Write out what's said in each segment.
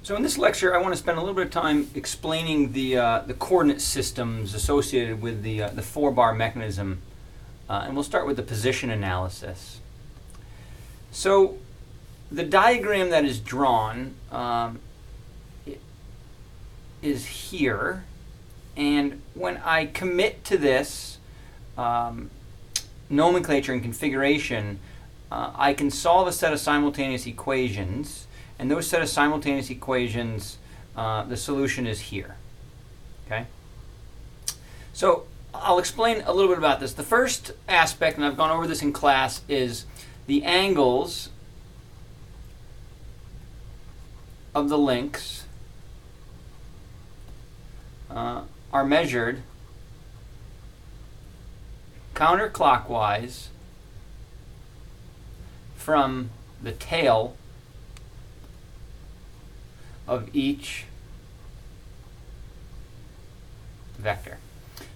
So in this lecture, I want to spend a little bit of time explaining the coordinate systems associated with the 4-bar mechanism, and we'll start with the position analysis. So the diagram that is drawn is here, and when I commit to this nomenclature and configuration, I can solve a set of simultaneous equations. And those set of simultaneous equations, the solution is here. Okay? So I'll explain a little bit about this. The first aspect, and I've gone over this in class, is the angles of the links are measured counterclockwise from the tail of each vector.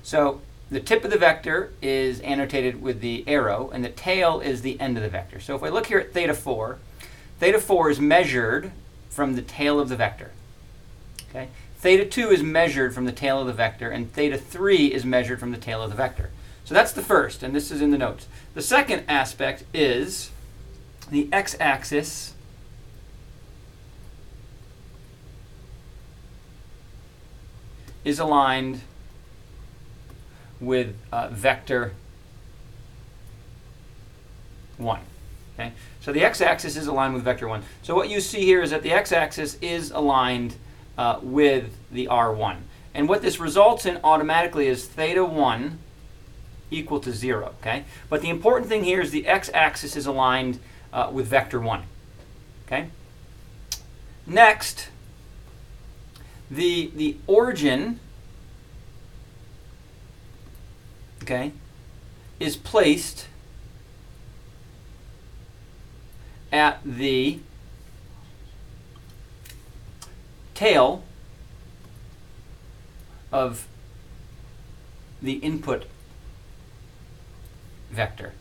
So the tip of the vector is annotated with the arrow, and the tail is the end of the vector. So if I look here at theta 4 is measured from the tail of the vector. Okay? Theta 2 is measured from the tail of the vector, and theta 3 is measured from the tail of the vector. So that's the first, and this is in the notes. The second aspect is the x-axis is aligned with vector 1. Okay? So the x-axis is aligned with vector 1. So what you see here is that the x-axis is aligned with the R1. And what this results in automatically is theta 1 equal to 0. Okay? But the important thing here is the x-axis is aligned with vector 1. Okay? Next, the origin, okay, is placed at the tail of the input vector.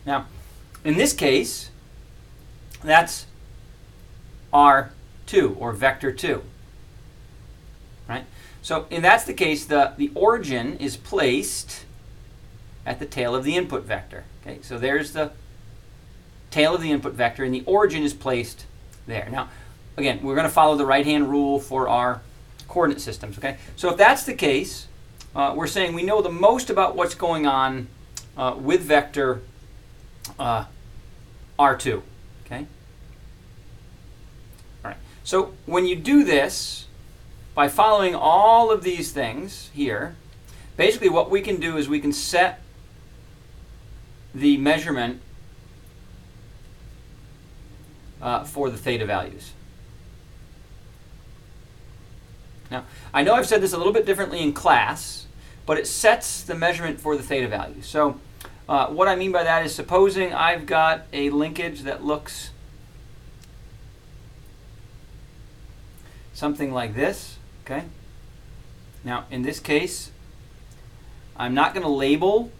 Now, in this case, that's R2, or vector 2. Right? So, and that's the case, the origin is placed at the tail of the input vector. Okay? So there's the tail of the input vector, and the origin is placed there. Now, again, we're going to follow the right-hand rule for our coordinate systems. Okay? So if that's the case, we're saying we know the most about what's going on with vector R2. Okay? All right. So when you do this, by following all of these things here, basically what we can do is we can set the measurement for the theta values. Now, I know I've said this a little bit differently in class, but it sets the measurement for the theta values. So what I mean by that is, supposing I've got a linkage that looks something like this. Okay. Now, in this case, I'm not going to label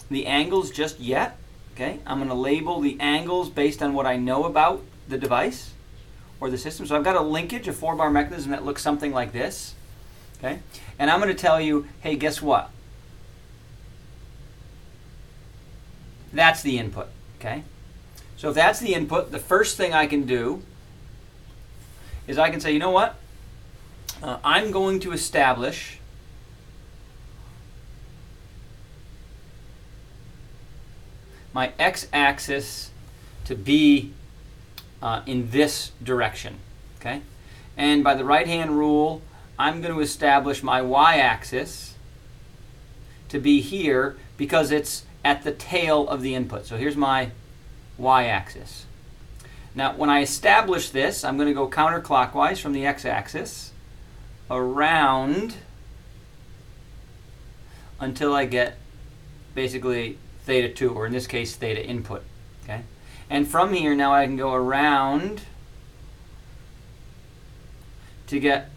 the angles just yet. Okay. I'm going to label the angles based on what I know about the device or the system. So I've got a linkage, a 4-bar mechanism that looks something like this. Okay. And I'm going to tell you, hey, guess what? That's the input. Okay. So if that's the input, the first thing I can do is I can say, you know what? I'm going to establish my x-axis to be in this direction. Okay? And by the right-hand rule, I'm going to establish my y-axis to be here because it's at the tail of the input. So here's my y-axis. Now, when I establish this, I'm going to go counterclockwise from the x-axis around until I get basically theta 2, or in this case, theta input. Okay? And from here, now I can go around to get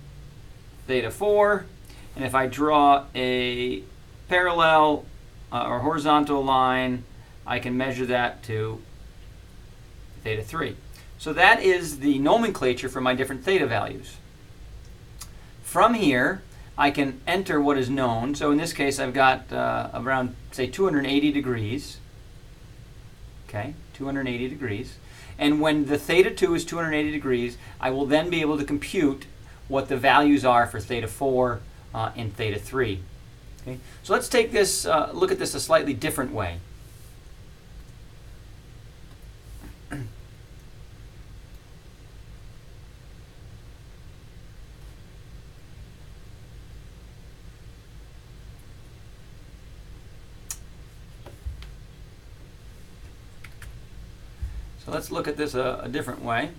theta 4. And if I draw a parallel or horizontal line, I can measure that to theta 3. So that is the nomenclature for my different theta values. From here, I can enter what is known. So in this case, I've got around, say, 280 degrees. Okay, 280 degrees. And when the theta 2 is 280 degrees, I will then be able to compute what the values are for theta 4 and theta 3. Okay? So let's take this, look at this a slightly different way. So let's look at this a different way.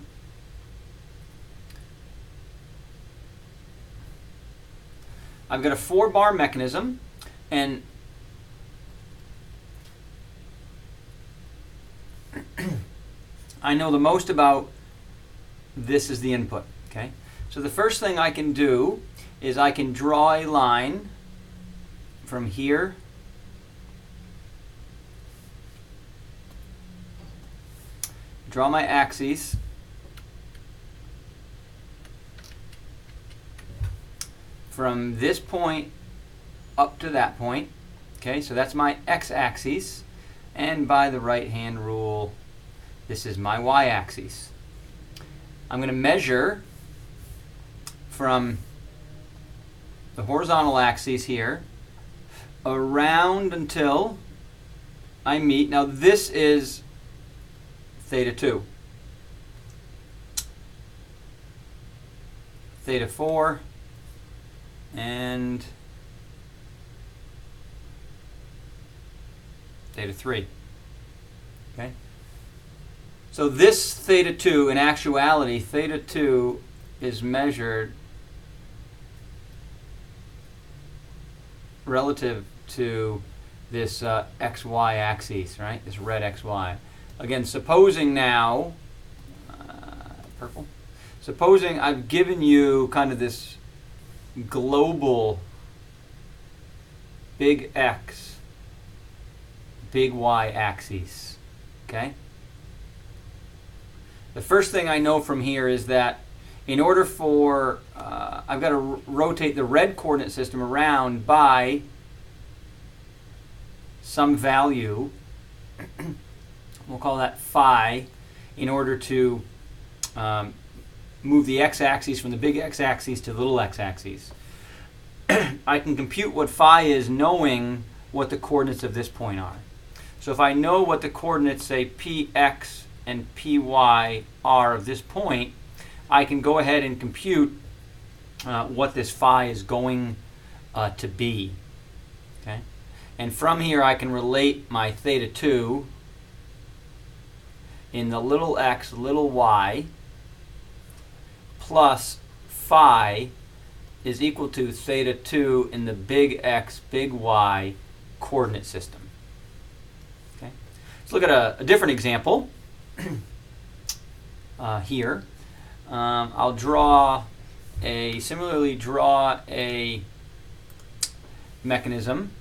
I've got a 4-bar mechanism, and I know the most about this is the input. Okay? So the first thing I can do is I can draw a line from here draw my axes from this point up to that point. Okay, so that's my x-axis, and by the right-hand rule, this is my y-axis. I'm going to measure from the horizontal axis here around until I meet. Now this is theta 2, theta 4, and theta 3. Okay? So this theta 2, in actuality, theta 2 is measured relative to this xy axis, right? This red xy. Again, supposing now, purple, supposing I've given you kind of this global big X, big Y axis, okay? The first thing I know from here is that in order for, I've got to rotate the red coordinate system around by some value, we'll call that phi, in order to move the x-axis from the big x-axis to the little x-axis. I can compute what phi is knowing what the coordinates of this point are. So if I know what the coordinates, say, px and py are of this point, I can go ahead and compute what this phi is going to be. Okay? And from here I can relate my theta 2 in the little x, little y, plus phi is equal to theta 2 in the big X, big Y coordinate system. Okay? Let's look at a different example here. I'll similarly draw a mechanism.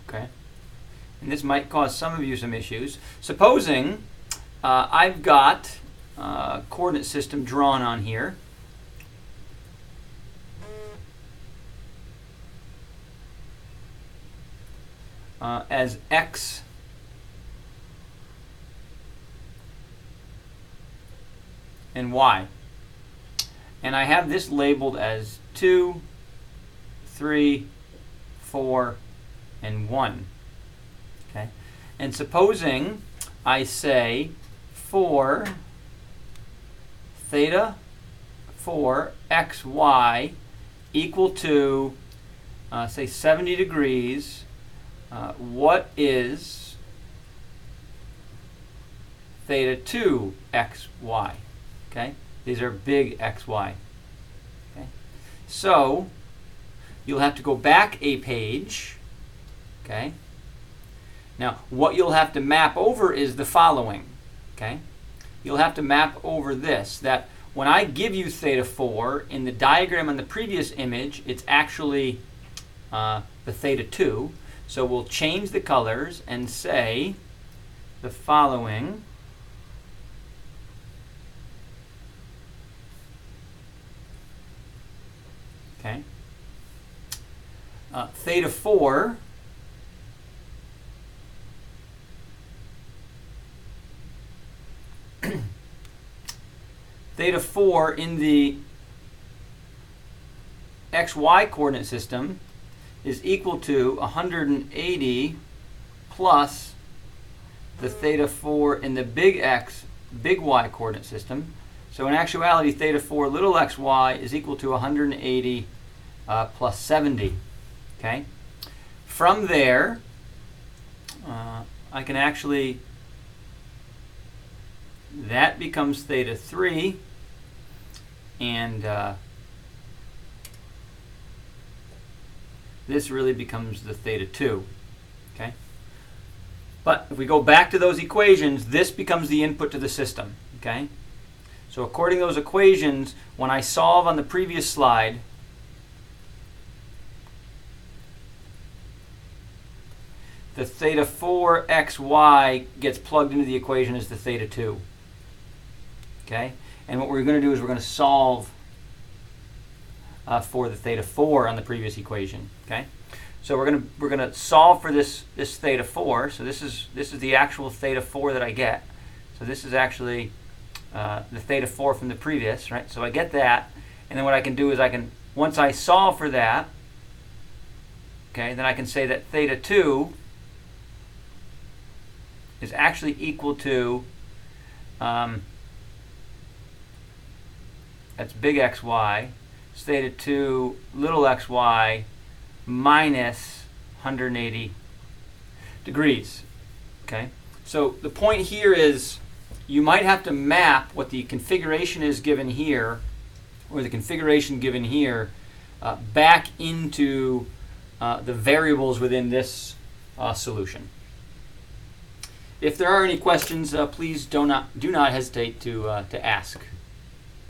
Okay, and this might cause some of you some issues. Supposing I've got a coordinate system drawn on here. As x and y. And I have this labeled as 2, 3, 4, and 1. Okay? And supposing I say for theta 4 xy equal to, say, 70 degrees, what is theta 2 xy? Okay? These are big xy. Okay? So you'll have to go back a page. Okay? Now, what you'll have to map over is the following. Okay? you'll have to map over this, that when I give you theta 4, in the diagram on the previous image, it's actually the theta 2. So we'll change the colors and say the following. Okay. Theta 4 theta 4 in the xy coordinate system is equal to 180 plus the theta 4 in the big X, big Y coordinate system. So in actuality, theta 4 little xy is equal to 180 plus 70. Okay. From there, I can actually, that becomes theta 3, and this really becomes the theta 2. Okay. But if we go back to those equations, this becomes the input to the system. Okay. So according to those equations, when I solve on the previous slide, the theta 4 xy gets plugged into the equation as the theta 2. Okay? And what we're going to do is we're going to solve for the theta 4 on the previous equation. Okay? So we're going to solve for this theta 4. So this is the actual theta 4 that I get. So this is actually the theta 4 from the previous, right? So I get that, and then what I can do is I can, once I solve for that, okay, then I can say that theta 2 is actually equal to, that's big XY, it's theta 2 little xy minus 180 degrees. Okay, so the point here is you might have to map what the configuration is given here, or the configuration given here, back into the variables within this solution. If there are any questions, please do not hesitate to ask.